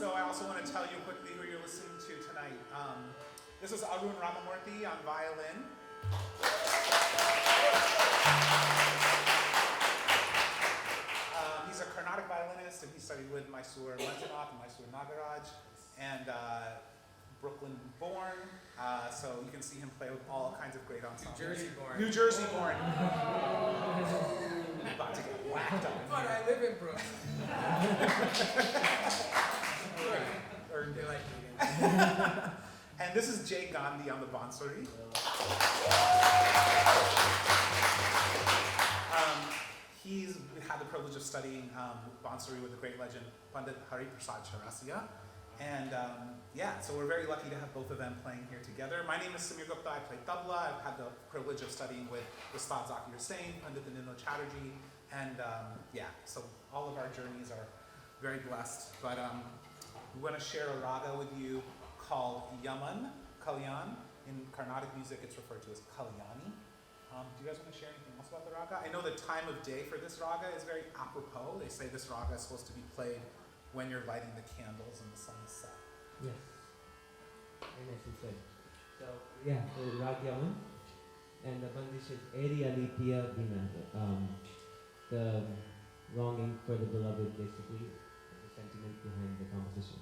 So I also want to tell you quickly who you're listening to tonight. This is Arun Ramamurthy on violin. He's a Carnatic violinist, and he studied with Mysore Manjunath and Mysore Nagaraj, and Brooklyn born. So you can see him play with all kinds of great ensembles. New Jersey born. New Jersey born. About to get whacked up. But I live in Brooklyn. Earned it. And this is Jay Gandhi on the bansuri. He's had the privilege of studying bansuri with the great legend Pandit Hari Prasad Chaurasia. And so we're very lucky to have both of them playing here together. My name is Samir Gupta. I play tabla. I've had the privilege of studying with Ustad Zakir Hussain, Pandit Danilo Chatterjee, and so all of our journeys are very blessed. But we want to share a raga with you called Yaman, Kalyan. In Carnatic music, it's referred to as Kalyani. Do you guys want to share anything else about the raga? I know the time of day for this raga is very apropos. They say this raga is supposed to be played when you're lighting the candles and the sun is set. Yes. Very nicely said. So, the Rag Yaman, and the Bandish is Eri Alipia Bina, the longing for the beloved, basically, the sentiment behind the composition.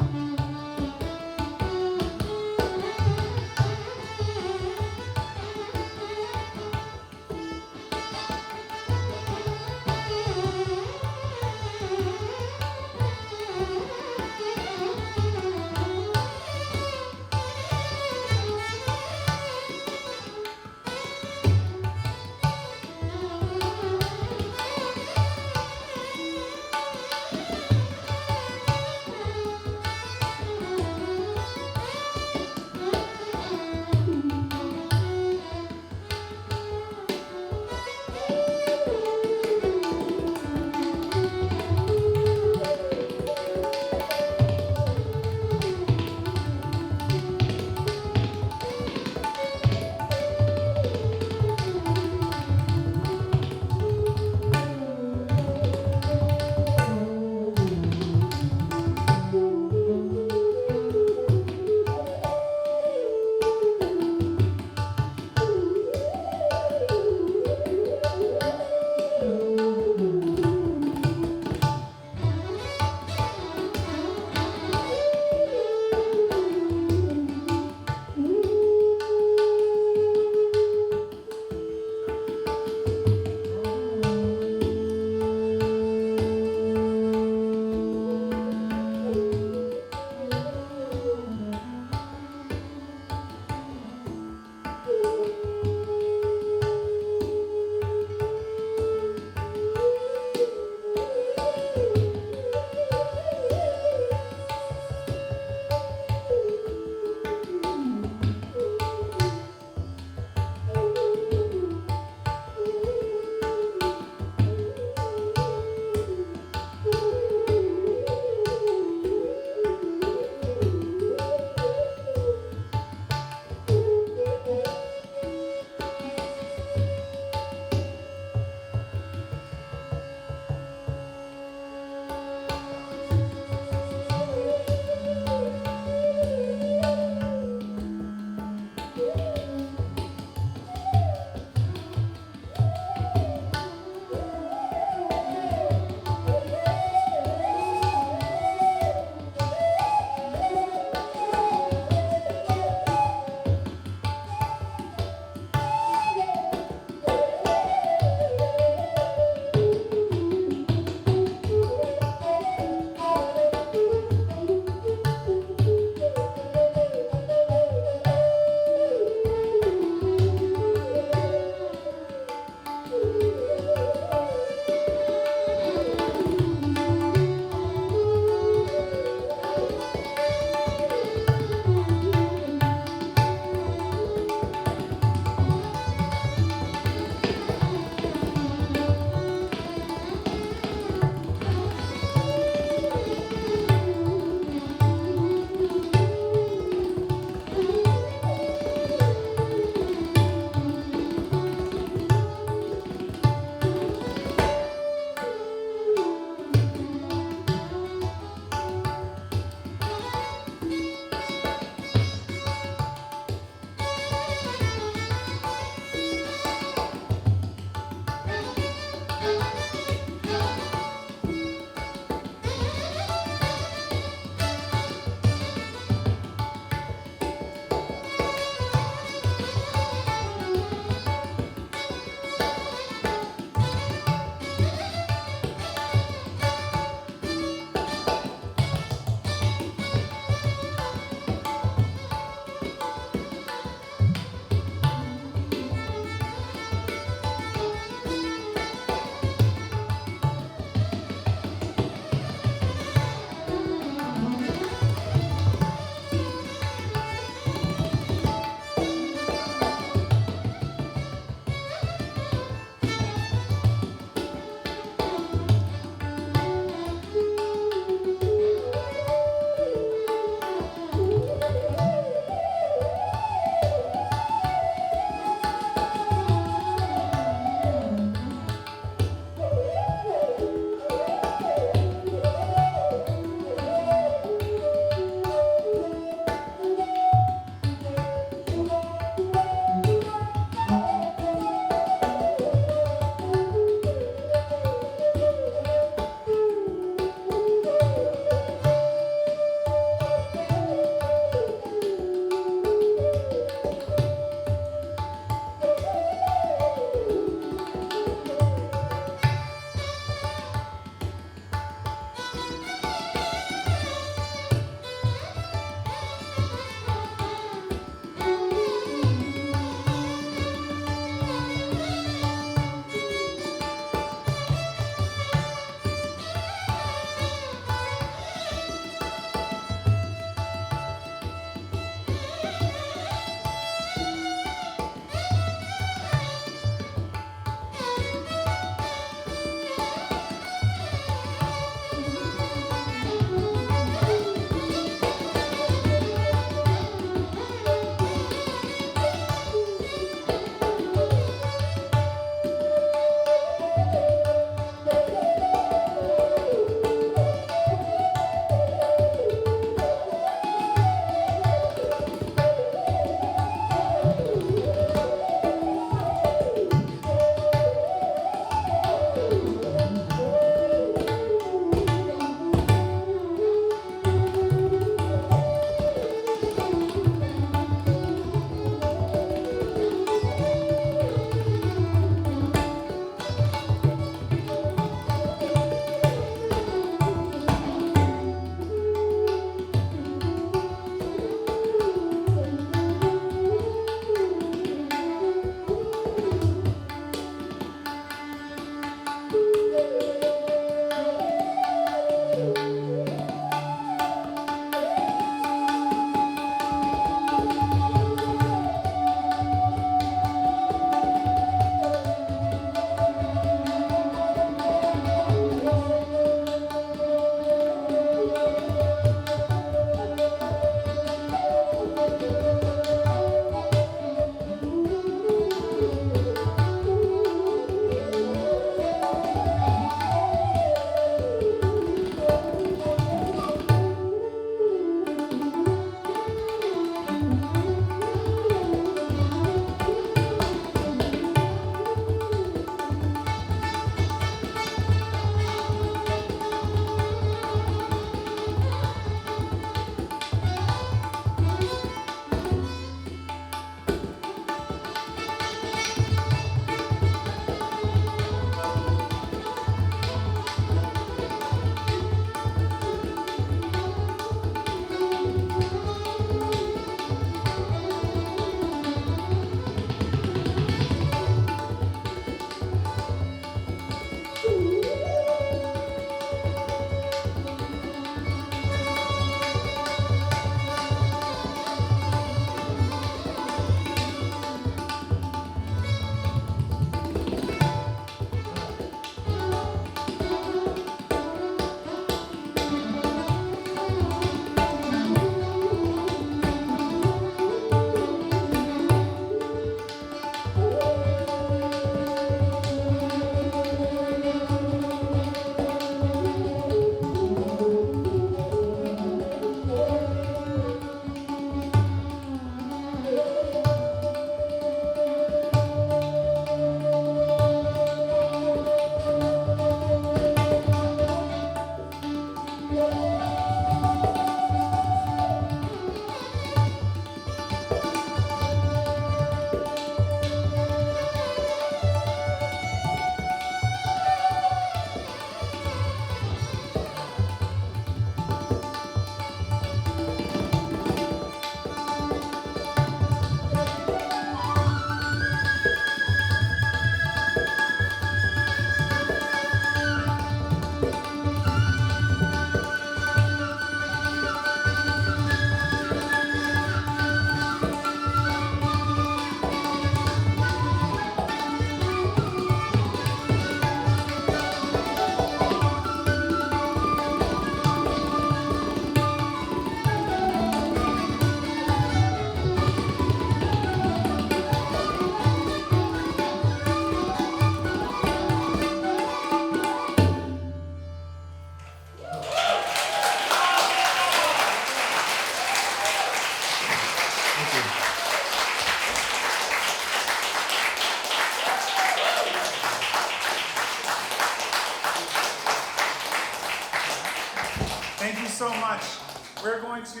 We're going to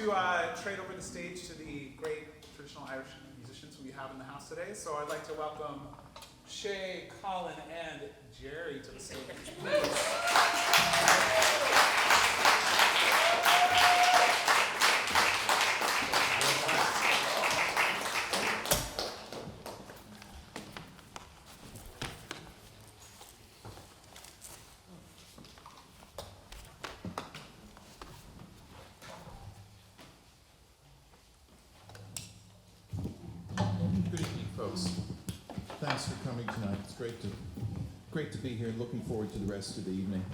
trade over the stage to the great traditional Irish musicians we have in the house today. So I'd like to welcome Shay, Colin, and Jerry to the stage. Good evening, folks. Thanks for coming tonight. It's great to be here. Looking forward to the rest of the evening.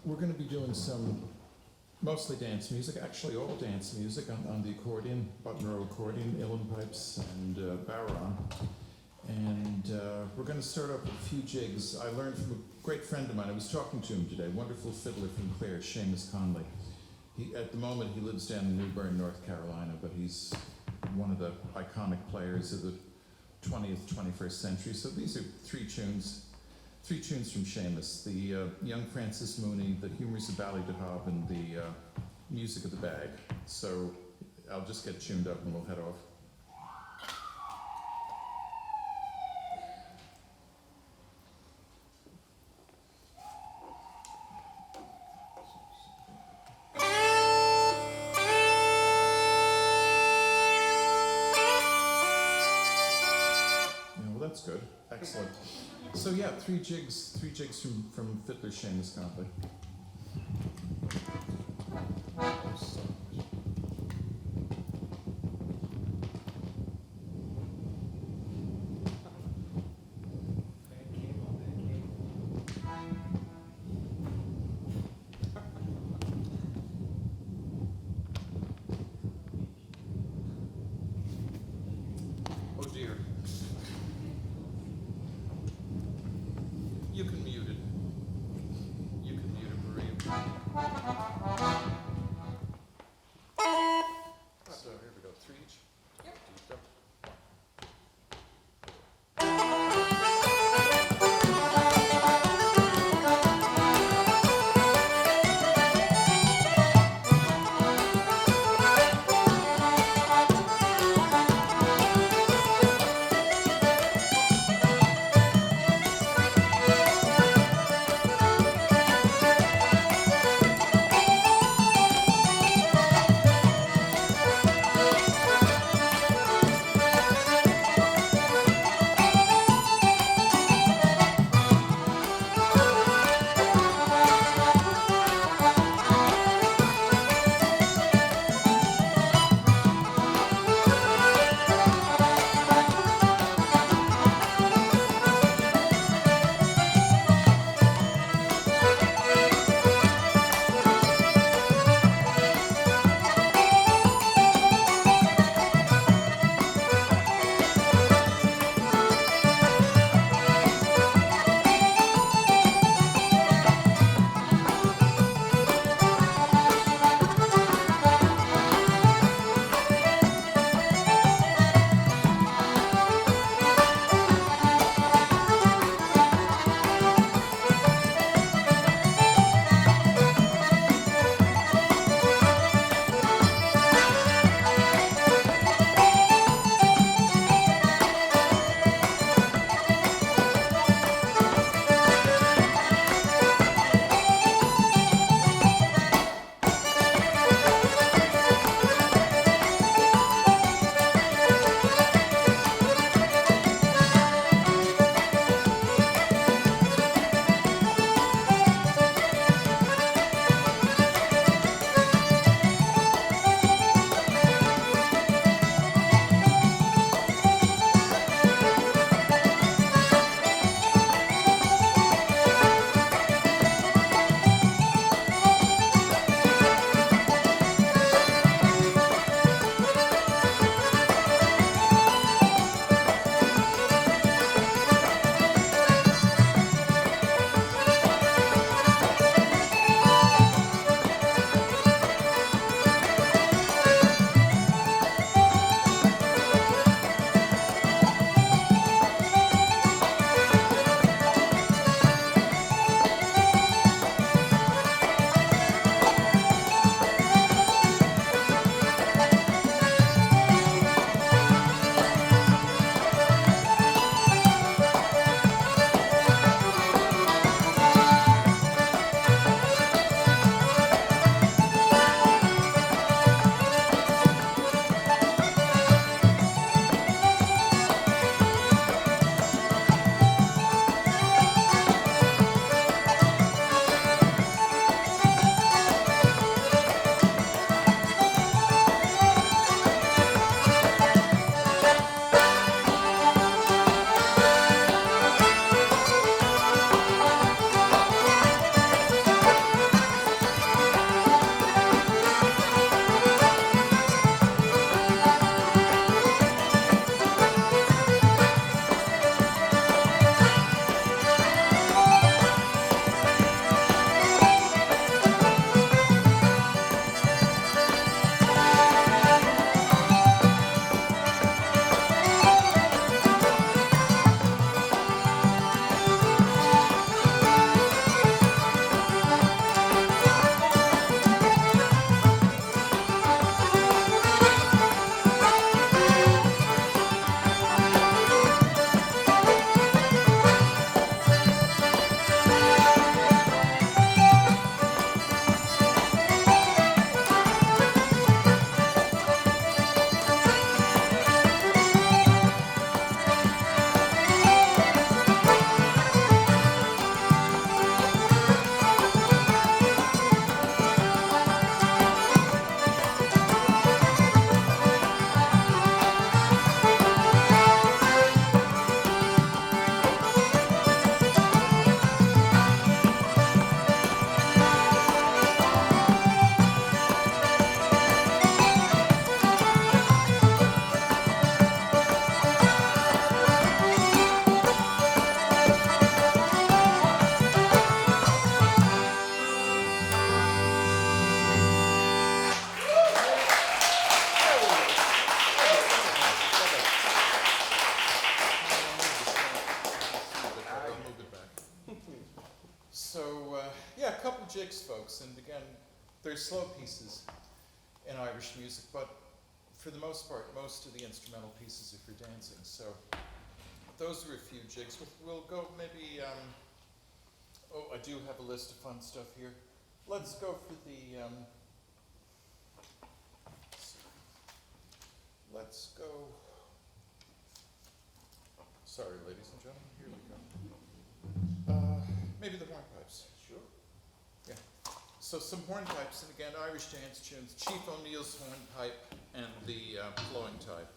We're going to be doing some mostly dance music, actually all dance music on the accordion, button row accordion, uilleann pipes, and baron. And we're going to start off with a few jigs. I learned from a great friend of mine. I was talking to him today, wonderful fiddler from Clare, Seamus Conley. At the moment, he lives down in New Bern, North Carolina, but he's one of the iconic players of the 20th, 21st century. So these are three tunes from Seamus: the Young Francis Mooney, the Humours of Ballydehob, and the Music of the Bag. So I'll just get tuned up and we'll head off. That's good. Excellent. So yeah, three jigs from fiddler Seamus Conley. Oh dear. You can mute it. You can mute it. folks. And again, there's slow pieces in Irish music, but for the most part, most of the instrumental pieces are for dancing. So those are a few jigs. We'll go maybe, oh, I do have a list of fun stuff here. Let's go for the, let's go, sorry ladies and gentlemen, here we go. Maybe the hornpipes. Sure. Yeah. So some hornpipes, and again, Irish dance tunes. Chief O'Neill's hornpipe and the flowing type.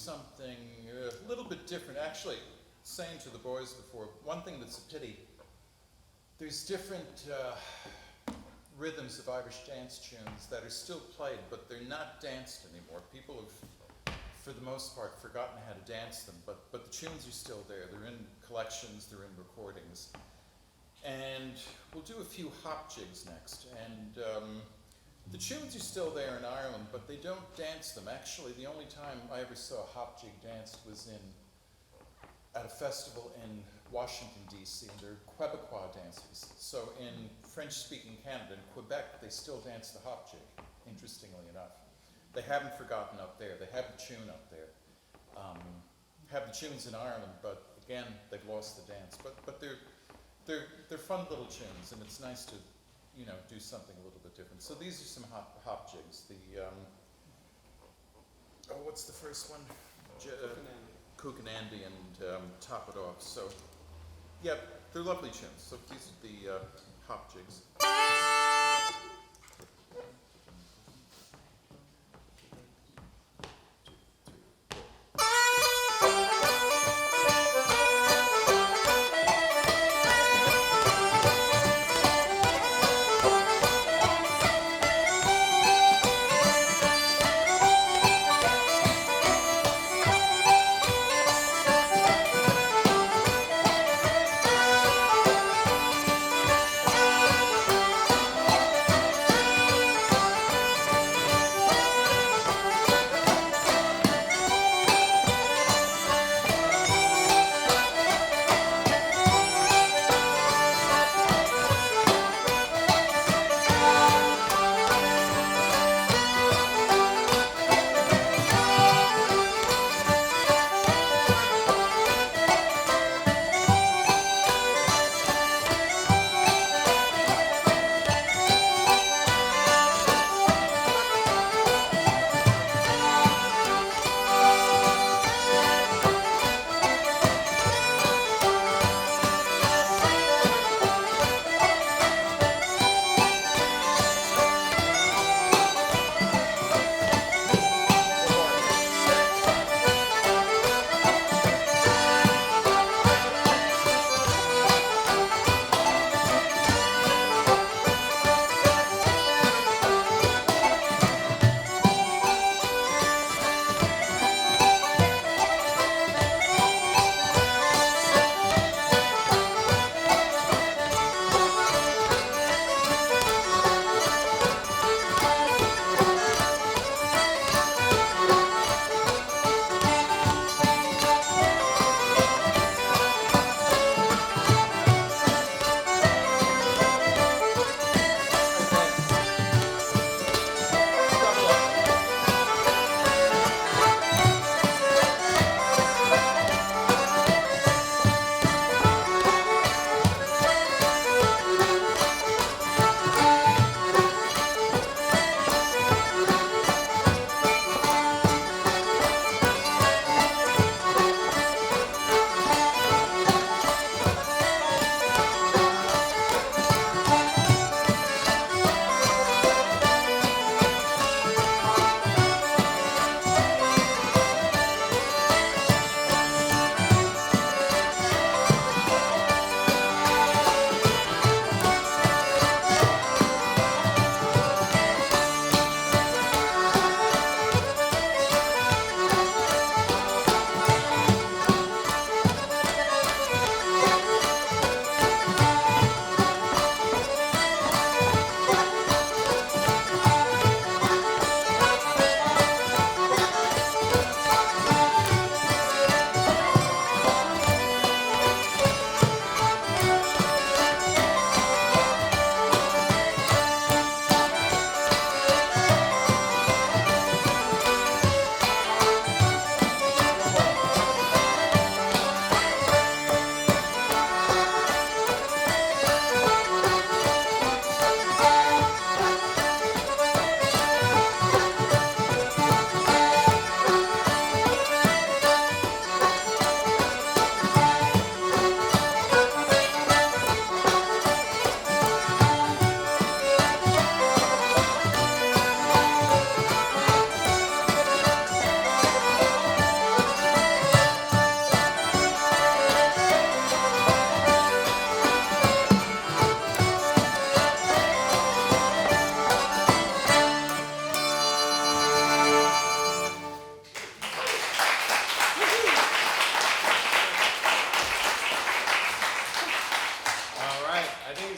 something a little bit different. Actually, saying to the boys before, one thing that's a pity, there's different rhythms of Irish dance tunes that are still played, but they're not danced anymore. People have, for the most part, forgotten how to dance them, but the tunes are still there. They're in collections, they're in recordings. And we'll do a few hop jigs next. And the tunes are still there in Ireland, but they don't dance them. Actually, the only time I ever saw a hop jig danced was at a festival in Washington, D.C., and they're Quebecois dancers. So in French-speaking Canada, in Quebec, they still dance the hop jig, interestingly enough. They haven't forgotten up there. They have the tune up there. Have the tunes in Ireland, but again, they've lost the dance. But they're fun little tunes, and it's nice to, you know, do something a little bit different. So these are some hop jigs. What's the first one? Cook and Andy, and Top It Off. So, yeah, they're lovely tunes. So these are the hop jigs.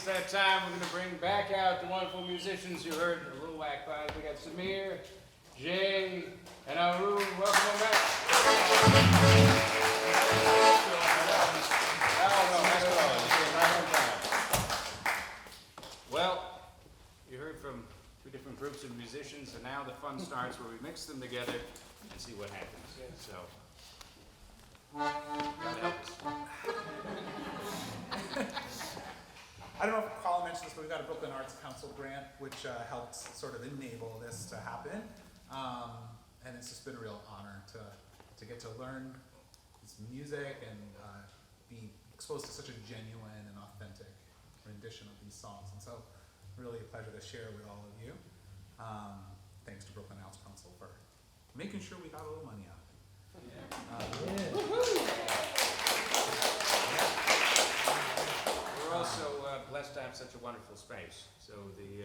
it's that time. We're going to bring back out the wonderful musicians you heard a little whack by. We got Samir, Jay, and Arun. Welcome on back. Well, you heard from two different groups of musicians, and now the fun starts where we mix them together and see what happens. So, gotta help us. I don't know if Colin mentioned this, but we've got a Brooklyn Arts Council grant, which helped sort of enable this to happen. And it's just been a real honor to get to learn this music and be exposed to such a genuine and authentic rendition of these songs. And so, really a pleasure to share with all of you. Thanks to Brooklyn Arts Council for making sure we got a little money out of it. We're also blessed to have such a wonderful space. So the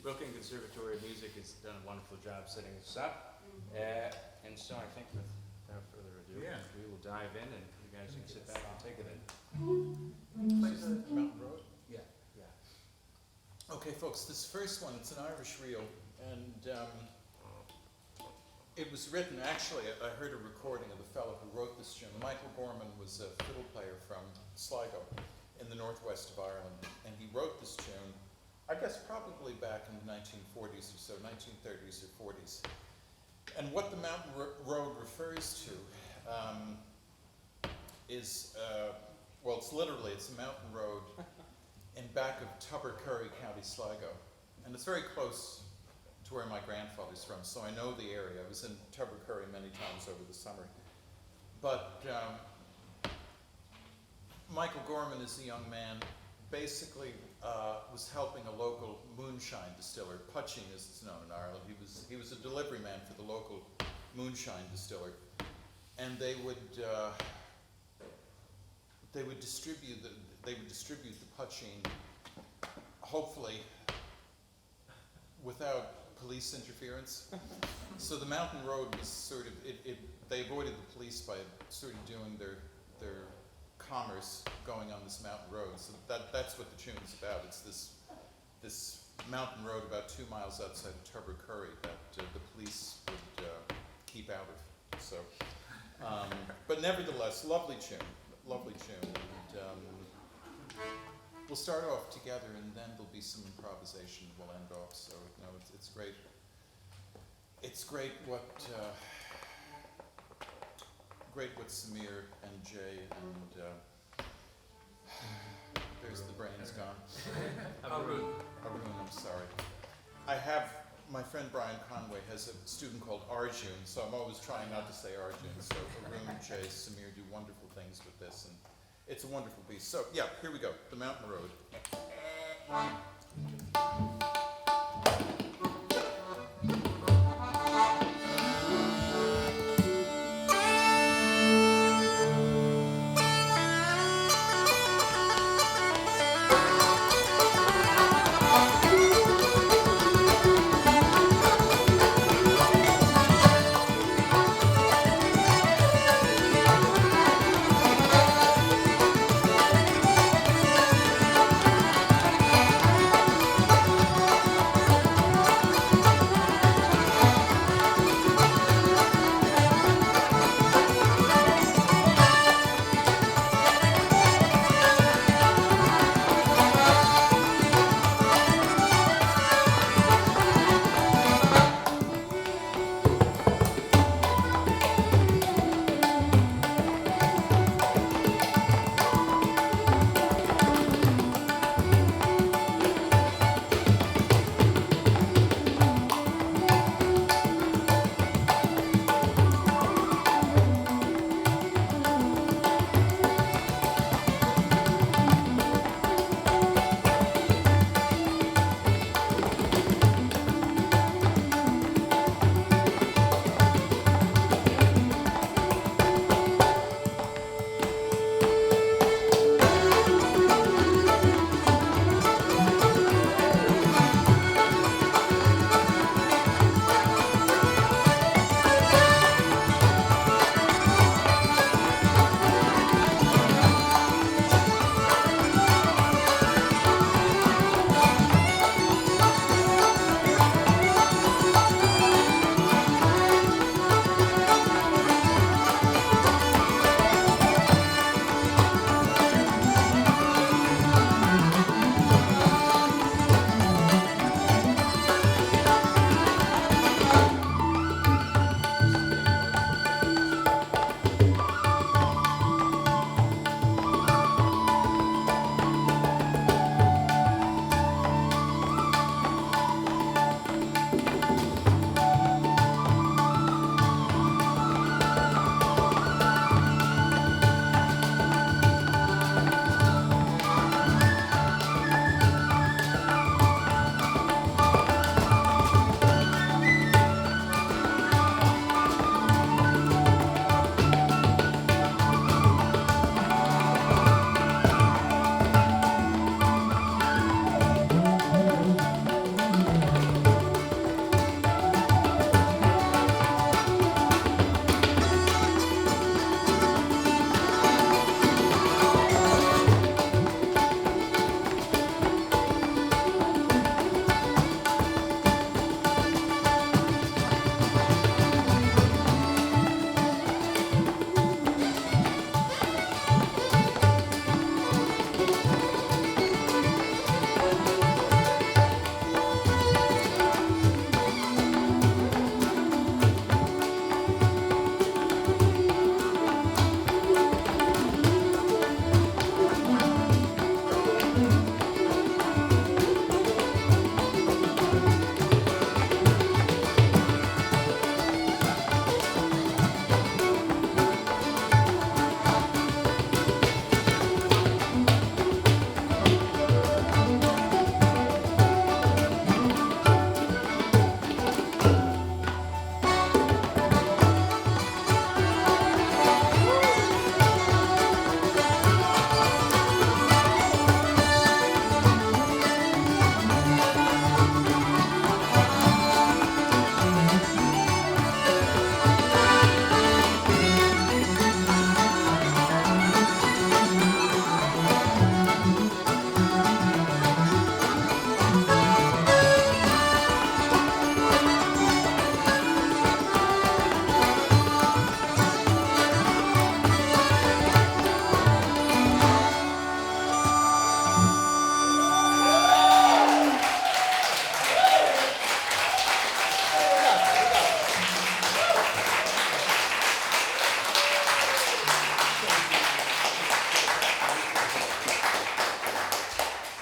Brooklyn Conservatory of Music has done a wonderful job setting us up. And so I think without further ado, we will dive in and you guys can sit back and take it in. Plays the Mountain Road? Yeah. Okay, folks, this first one, it's an Irish reel, and it was written, actually, I heard a recording of the fellow who wrote this tune. Michael Gorman was a fiddle player from Sligo in the northwest of Ireland, and he wrote this tune, I guess probably back in the 1940s or so, 1930s or 40s. And what the Mountain Road refers to is, well, it's a mountain road in back of Tubbercurry, County Sligo. And it's very close to where my grandfather's from, so I know the area. I was in Tubbercurry many times over the summer. But Michael Gorman is a young man, basically was helping a local moonshine distiller, Putching as it's known in Ireland. He was a delivery man for the local moonshine distiller. And they would distribute the Putching, hopefully without police interference. So the mountain road was sort of, they avoided the police by sort of doing their commerce going on this mountain road. So that's what the tune's about. It's this mountain road about 2 miles outside of Tubbercurry that the police would keep out of. So, but nevertheless, lovely tune. And, we'll start off together, and then there'll be some improvisation. We'll end off. So it's great. It's great what Samir and Jay and there's the brain's gone. Arun, I'm sorry. I have my friend Brian Conway has a student called Arjun, so I'm always trying not to say Arjun. So Arun, Jay, Samir do wonderful things with this, and it's a wonderful piece. So yeah, here we go. The Mountain Road.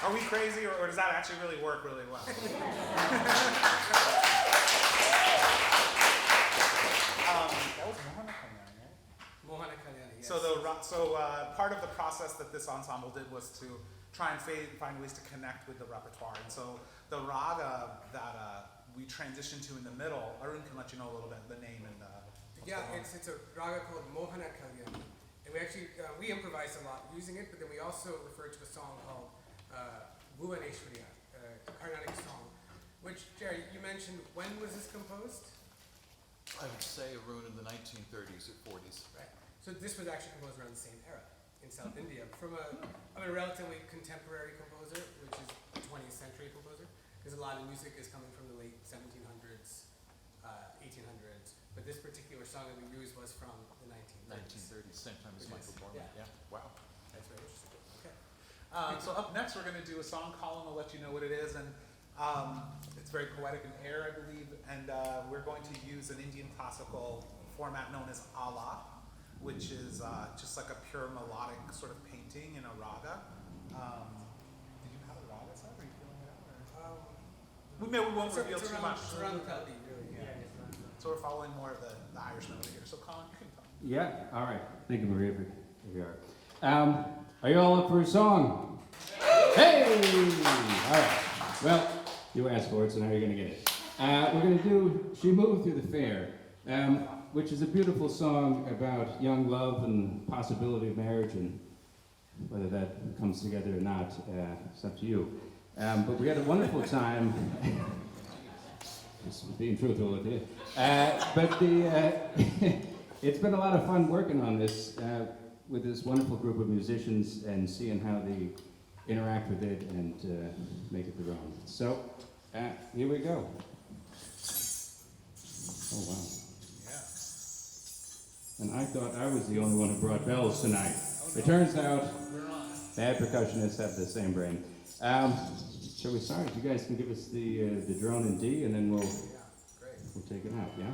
Are we crazy, or does that actually really work really well? That was Mohana Kalyani, right? Mohana Kalyani, yes. So part of the process that this ensemble did was to try and find ways to connect with the repertoire. And so the raga that we transitioned to in the middle, Arun can let you know a little bit the name and Yeah, it's a raga called Mohana Kalyani. And we actually, we improvised a lot using it, but then we also referred to a song called Bhuvaneshwariya, a Carnatic song, which, Jerry, you mentioned, when was this composed? I would say Arun in the 1930s or 40s. Right. So this was actually composed around the same era in South India from a relatively contemporary composer, which is a 20th century composer, because a lot of music is coming from the late 1700s, 1800s, but this particular song that we used was from the 1930s. 1930s, same time as It Michael is, Borman. yeah. Wow. That's very interesting. Okay. So up next, we're going to do a song. Colin will let you know what it is, and it's very poetic in air, I believe. And we're going to use an Indian classical format known as ala, which is just like a pure melodic sort of painting in a raga. Did you have a raga set? Are you feeling it out? Or? We won't reveal too much. It's around the Kaldi, really. Yeah. So we're following more of the Irish melody here. So Colin, you can talk. Yeah, all right. Thank you, Maria, for here we are. Are you all up for a song? Hey! All right. Well, you asked for it, so now you're going to get it. We're going to do She Moved Through the Fair, which is a beautiful song about young love and possibility of marriage, and whether that comes together or not, it's up to you. But we had a wonderful time. Just being truthful with you. It's been a lot of fun working on this with this wonderful group of musicians and seeing how they interact with it and make it their own. So, here we go. Oh, wow. Yeah. And I thought I was the only one who brought bells tonight. It turns out bad percussionists have the same brain. Shall we start? You guys can give us the drone in D, and then we'll take it out, yeah?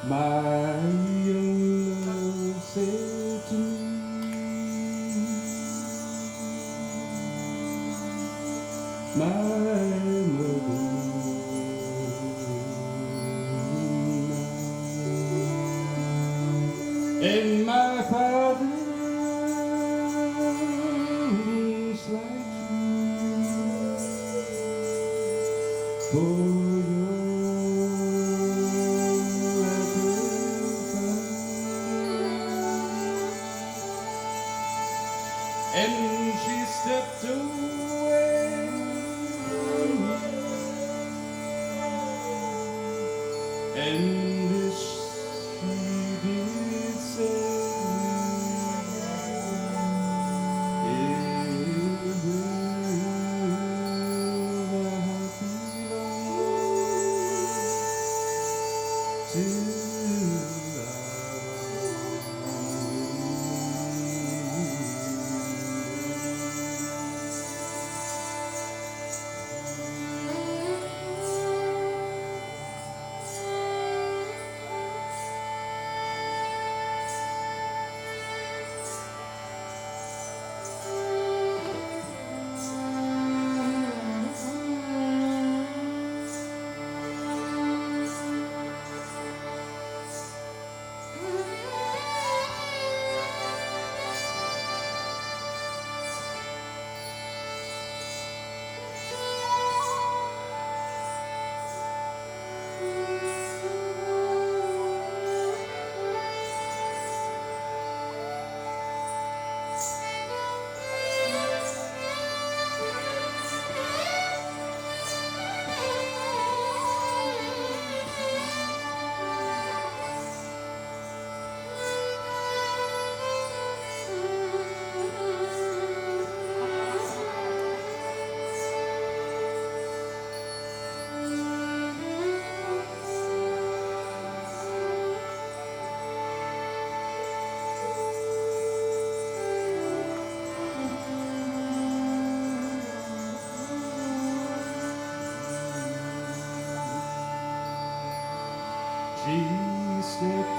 My young love said to me, my mother, and my father like you, for and she stepped away, and this she did say, it will not be long till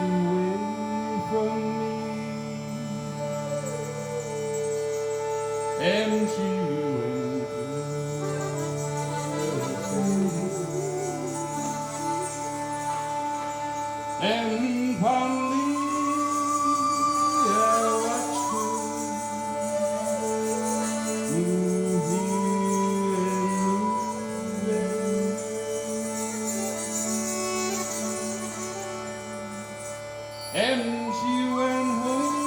away from me, and she went away. And fondly I watched her move here and move there. And she went home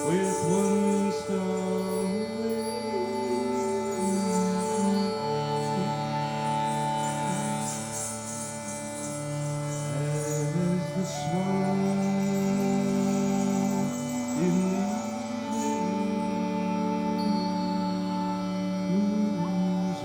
with one star away. As the swan in the evening moves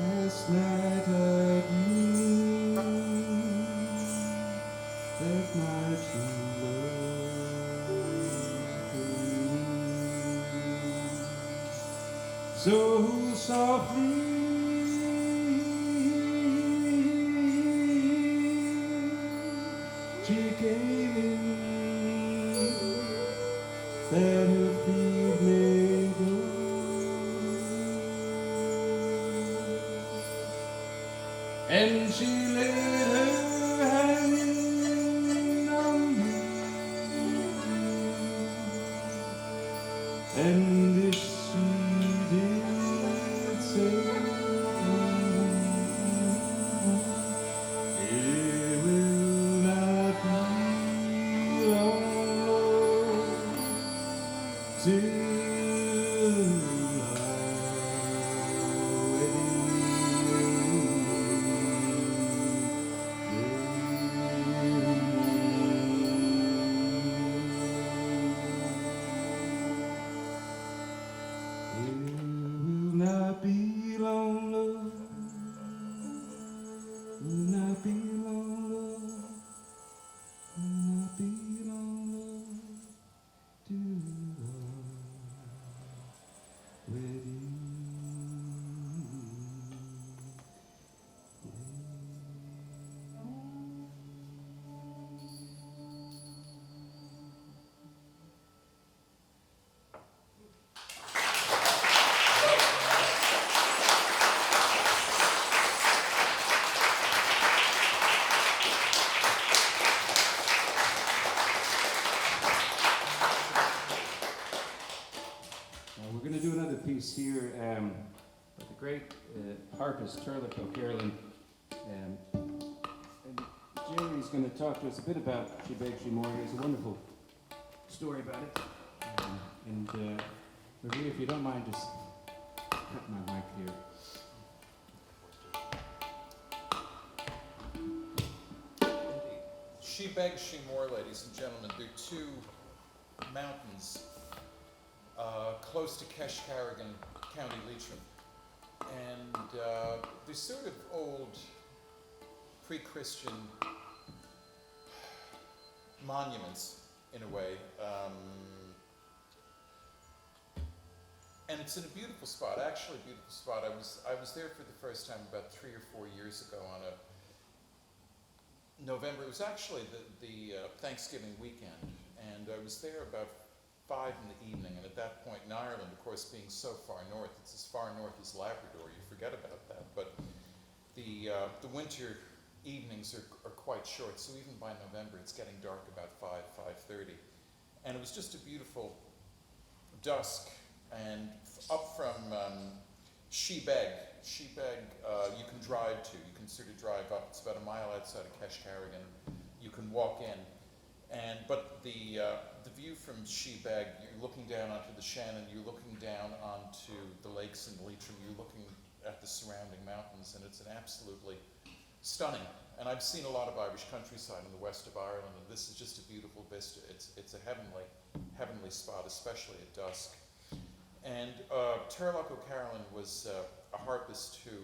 Last night I dreamed that my true love came so softly. She came in that her feet may go. And she laid her hand on me, and this she did say, it will not be long, Lord, till not be long, Lord. Will not be long, Lord. Will not be long, Lord. To love with you. We're going to do another piece here with the great harpist Turlock O'Carolan. And Jerry's going to talk to us a bit about She Begs, She More. He has a wonderful story about it. Marie, if you don't mind, just cut my mic here. She begs, she more, ladies and gentlemen. There are two mountains close to Keshkarigan, County Leitrim. And they're sort of old, pre-Christian monuments, in a way. And it's in a beautiful spot, actually a beautiful spot. I was there for the first time about 3 or 4 years ago on a November. It was actually the Thanksgiving weekend, and I was there about 5 in the evening. And at that point in Ireland, of course, being so far north, it's as far north as Labrador. You forget about that. But the winter evenings are quite short, so even by November, it's getting dark about 5:30, and it was just a beautiful dusk. And up from Shebeg, you can drive to. You can sort of drive up. It's about a mile outside of Keshkarigan. You can walk in, but the view from Shebeg, you're looking down onto the Shannon. You're looking down onto the lakes in Leitrim. You're looking at the surrounding mountains, and it's an absolutely stunning. And I've seen a lot of Irish countryside in the west of Ireland, and this is just a beautiful vista. It's a heavenly spot, especially at dusk. And Turlough O'Carolan was a harpist who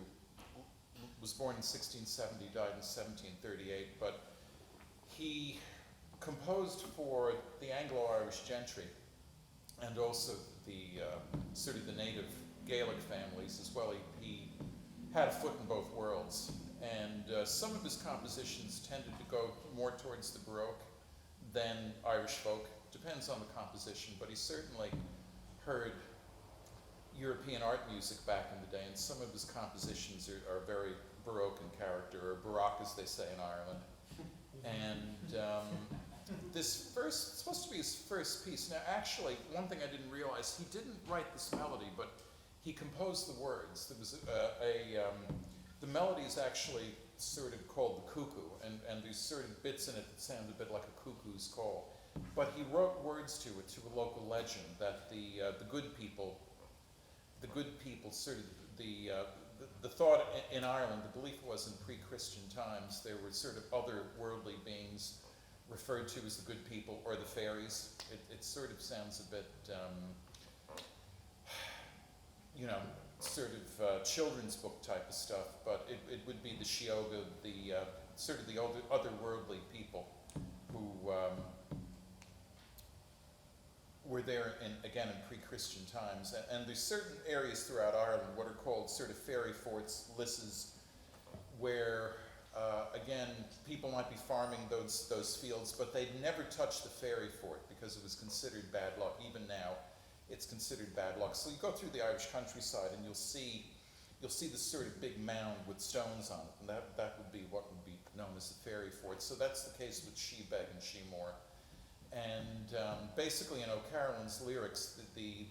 was born in 1670, died in 1738, but he composed for the Anglo-Irish gentry and also the sort of the native Gaelic families as well. He had a foot in both worlds, and some of his compositions tended to go more towards the Baroque than Irish folk. Depends on the composition, but he certainly heard European art music back in the day, and some of his compositions are very Baroque in character, or Baroque as they say in Ireland. And it's supposed to be his first piece. Now actually, one thing I didn't realize, he didn't write this melody, but he composed the words. There was the melody is actually sort of called the cuckoo, and there's certain bits in it that sound a bit like a cuckoo's call. But he wrote words to it, to a local legend, that the good people, sort of the thought in Ireland, the belief was in pre-Christian times, there were sort of other worldly beings referred to as the good people or the fairies. It sort of sounds a bit, sort of children's book type of stuff, but it would be the Shioga, the sort of the otherworldly people who were there in pre-Christian times. And there's certain areas throughout Ireland, what are called sort of fairy forts, lisses, where again, people might be farming those fields, but they'd never touch the fairy fort because it was considered bad luck. Even now, it's considered bad luck. So you go through the Irish countryside and you'll see this sort of big mound with stones on it, and that would be what would be known as the fairy fort. So that's the case with Shebeg and Shemore. And basically in O'Carolan's lyrics, the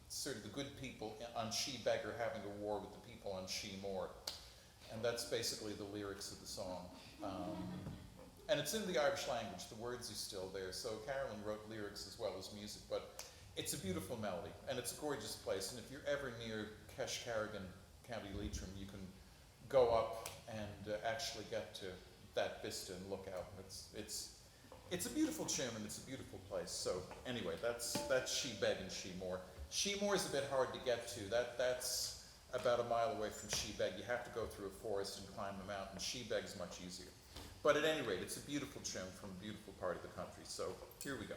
sort of the good people on Shebeg are having a war with the people on Shemore. And that's basically the lyrics of the song. And it's in the Irish language, the words are still there. So Carolan wrote lyrics as well as music, but it's a beautiful melody, and it's a gorgeous place. And if you're ever near Keshkarigan, County Leitrim, you can go up and actually get to that vista and look out. It's a beautiful tune, and it's a beautiful place. So anyway, that's Shebeg and Shemore. Shemore is a bit hard to get to. That's about a mile away from Shebeg. You have to go through a forest and climb the mountain. Shebeg's much easier. But at any rate, it's a beautiful tune from a beautiful part of the country. So here we go.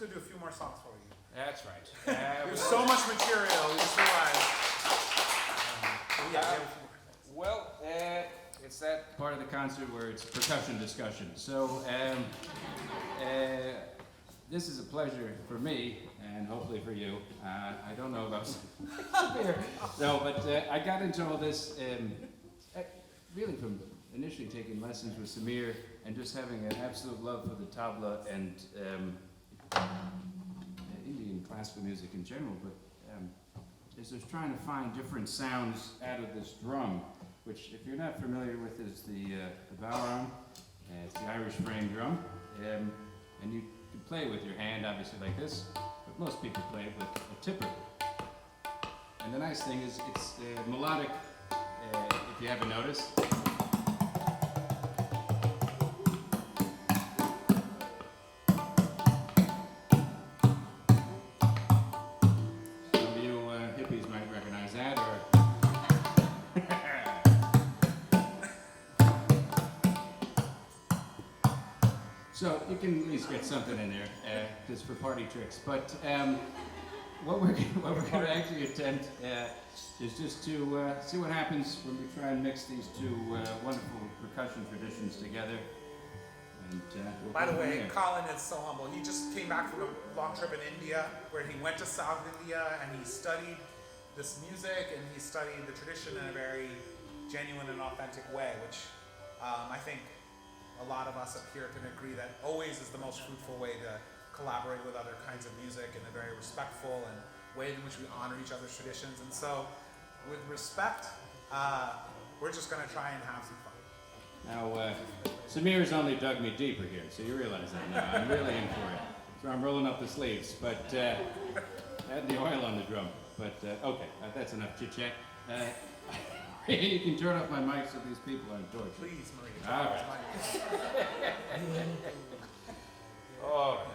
gonna do a few more songs for you. That's right. There's so much material, we just realized. Yeah, we have a few more. Well, it's that part of the concert where it's percussion discussion. So, this is a pleasure for me, and hopefully for you. I don't know about Samir. No, but I got into all this really from initially taking lessons with Samir and just having an absolute love for the tabla and Indian classical music in general. But is just trying to find different sounds out of this drum, which, if you're not familiar with, is the Bowron. It's the Irish frame drum, and you can play it with your hand, obviously like this, but most people play it with a tipper. And the nice thing is it's melodic, if you haven't noticed. Some of you hippies might recognize that, or so you can at least get something in there, just for party tricks. But what we're going to actually attempt is just to see what happens when we try and mix these two wonderful percussion traditions together. And we'll By the go from way, there. Colin is so humble. He just came back from a long trip in India where he went to South India and he studied this music and he studied the tradition in a very genuine and authentic way, which I think a lot of us up here can agree that always is the most fruitful way to collaborate with other kinds of music in a very respectful and way in which we honor each other's traditions. And so, with respect, we're just going to try and have some fun. Now, Samir's only dug me deeper here, so you realize that now. I'm really in for it. So I'm rolling up the sleeves, but add the oil on the drum. But okay, that's enough chit-chat. You can turn off my mic so these people aren't tortured. Please, Marie. All right. All right.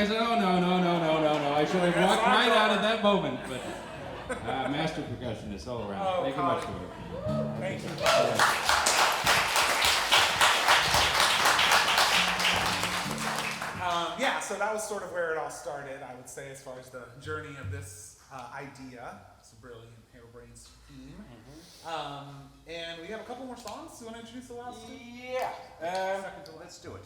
I said, oh, no. I should have walked right out at that moment. But master percussionist all around. Oh, Thank you much for it. Thank you. Yeah, so that was sort of where it all started, I would say, as far as the journey of this idea. It's a brilliant harebrained theme. And we have a couple more songs. Do you want to introduce the last two? Yeah, Second to last. let's do it.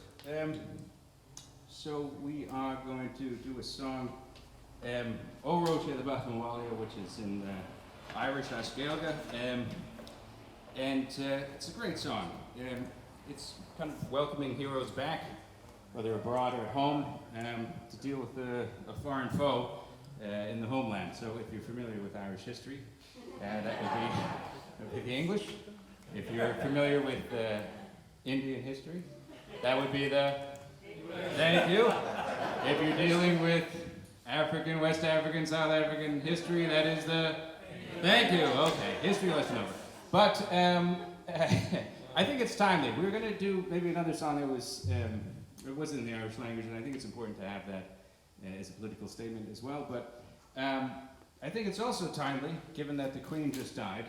So we are going to do a song, O Roche the Bachmanwalia, which is in Irish Asgaelga, and it's a great song. It's kind of welcoming heroes back, whether abroad or at home, to deal with a foreign foe in the homeland. So if you're familiar with Irish history, that would be the English. If you're familiar with Indian history, that would be the... Thank you. If you're dealing with African, West African, South African history, that is the... Thank you. Okay, history lesson over. But I think it's timely. We're going to do maybe another song that was... it wasn't in the Irish language, and I think it's important to have that as a political statement as well. But I think it's also timely, given that the Queen just died,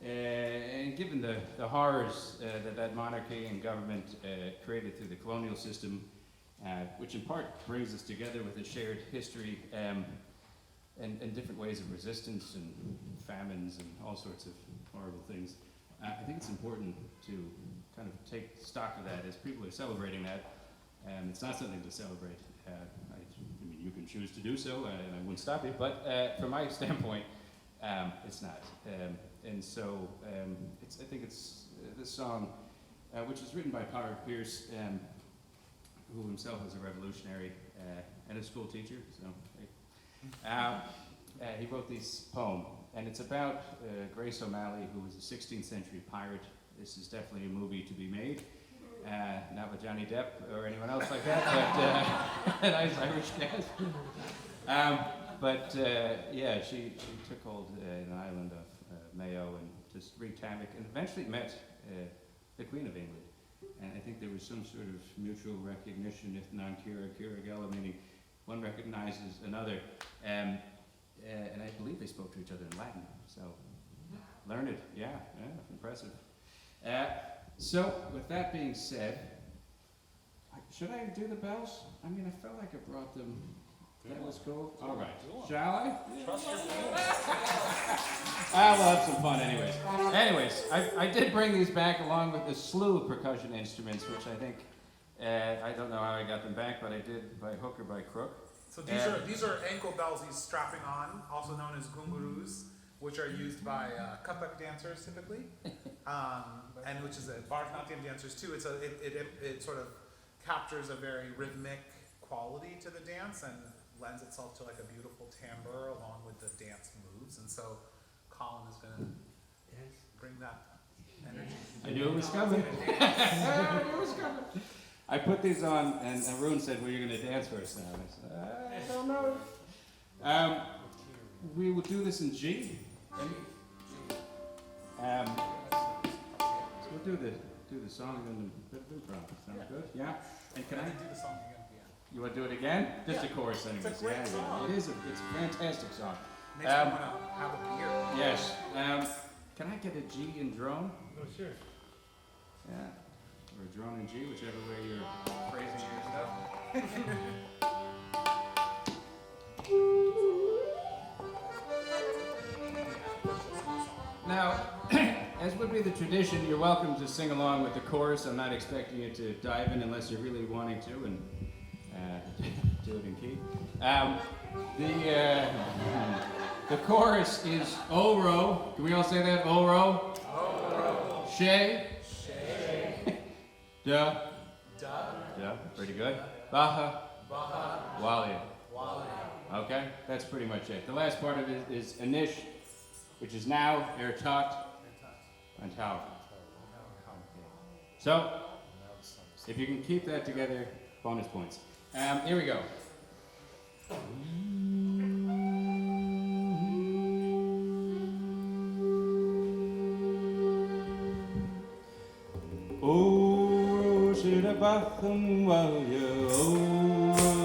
and given the horrors that monarchy and government created through the colonial system, which in part brings us together with a shared history and different ways of resistance and famines and all sorts of horrible things. I think it's important to kind of take stock of that as people are celebrating that. It's not something to celebrate. I mean, you can choose to do so, and I wouldn't stop you, but from my standpoint, it's not. And so I think it's this song, which is written by Power Pierce, who himself was a revolutionary and a school teacher. So he wrote this poem, and it's about Grace O'Malley, who was a 16th century pirate. This is definitely a movie to be made. Not with Johnny Depp or anyone else like that, but a nice Irish cast. Yeah, she took hold in the island of Mayo and just wreaked havoc, and eventually met the Queen of England. And I think there was some sort of mutual recognition, if non cura gella, meaning one recognizes another. And I believe they spoke to each other in Latin. So learned, yeah, impressive. So with that being said, should I do the bells? I mean, I felt like I brought them. That was cool. All right. Shall I? We'll have some fun anyways. I did bring these back along with a slew of percussion instruments, which I think, I don't know how I got them back, but I did by hook or by crook. So these are ankle bells he's strapping on, also known as gungurus, which are used by Kathak dancers typically, and which is a Bharatanatyam dancers too. It sort of captures a very rhythmic quality to the dance and lends itself to like a beautiful timbre along with the dance moves. And so Colin is going to bring that energy. I knew it was coming. I knew it was coming. I put these on, and Arun said, well, you're going to dance first now. I said, I don't know. We will do this in G. So we'll do the song and then the improv. Sounds good? Yeah? And can I do the song again? Yeah. You want to do it again? Just a chorus anyways. It's a great song. It is. It's a fantastic song. Makes me want to have a beer. Yes. Can I get a G in drone? Oh, sure. Yeah. Or a drone in G, whichever way you're phrasing your stuff. Now, as would be the tradition, you're welcome to sing along with the chorus. I'm not expecting you to dive in unless you're really wanting to and do it in key. The chorus is O-Ro. Can we all say that? O-Ro. O-Ro. Shay. Duh. Duh. Pretty good. Baha. Walia. Okay, that's pretty much it. The last part of it is Anish, which is now, Ertat, and Tau. So, if you can keep that together, bonus points. Here we go. Oh, Shira Bachmanwalia, oh.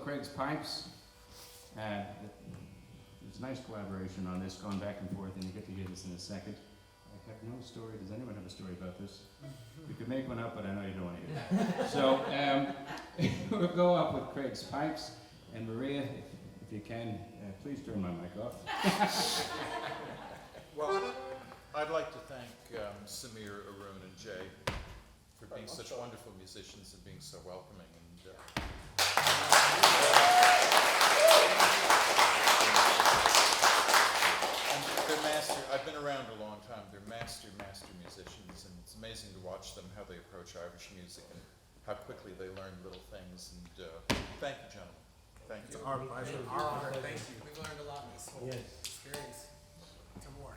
Craig's Pipes. It's a nice collaboration on this, going back and forth, and you get to hear this in a second. I have no story. Does anyone have a story about this? You could make one up, but I know you don't want to hear that. So we'll go up with Craig's Pipes. And Maria, if you can, please turn my mic off. Well, I'd like to thank Samir, Arun, and Jay for being such wonderful musicians and being so welcoming. And they're master. I've been around a long time. They're master musicians, and it's amazing to watch them, how they approach Irish music and how quickly they learn little things. And thank you, gentlemen. Thank you. It's our pleasure. Our honor. Thank you. We've learned a lot in this whole experience. To more.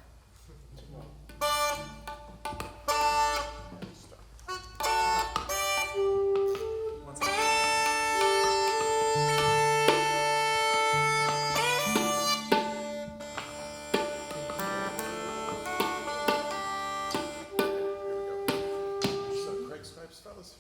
One second. So, Craig's Pipes, fellas.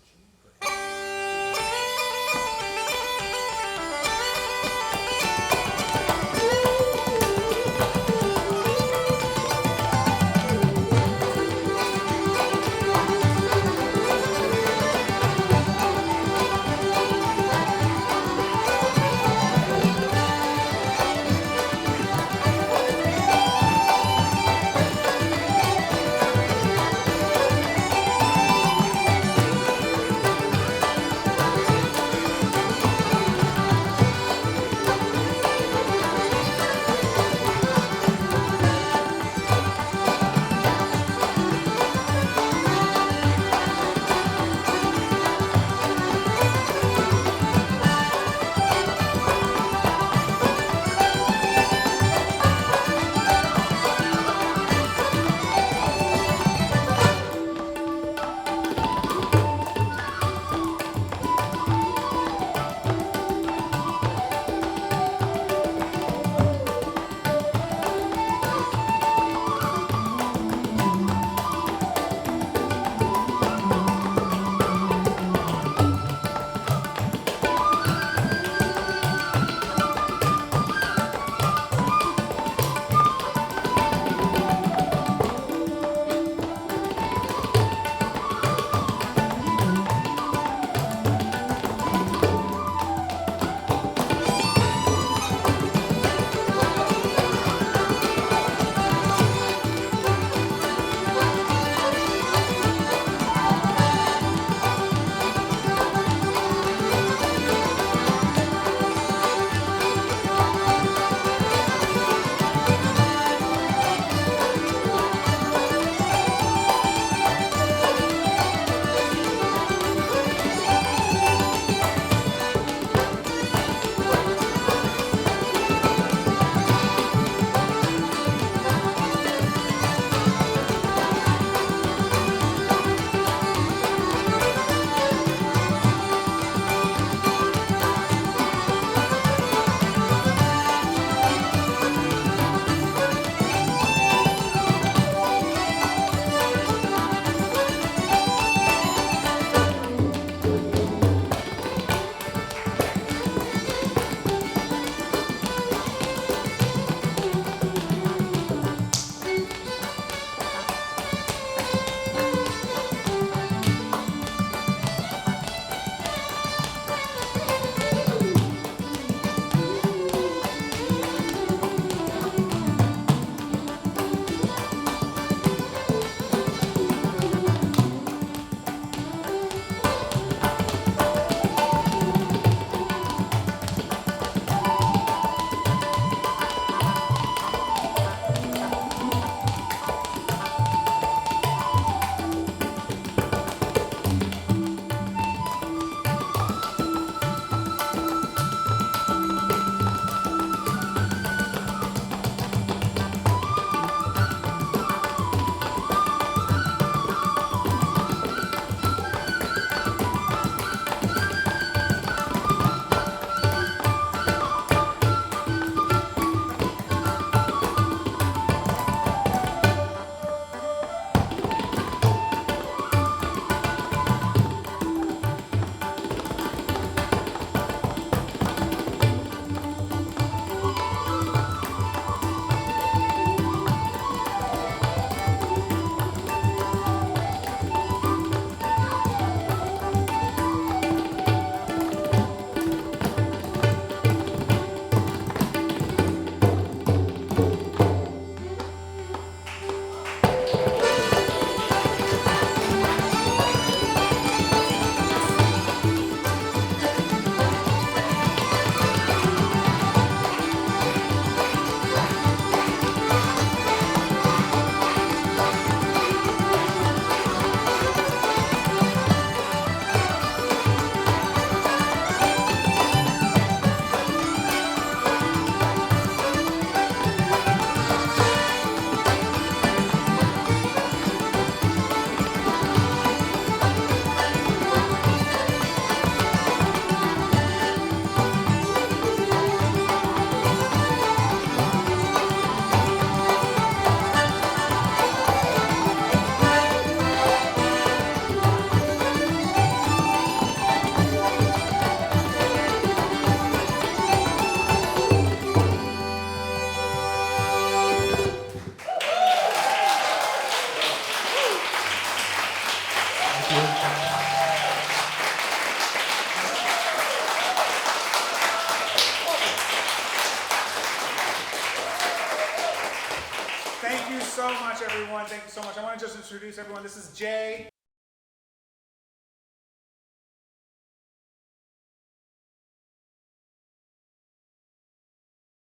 so much, everyone. Thank you so much. I want to just introduce everyone. This is Jay.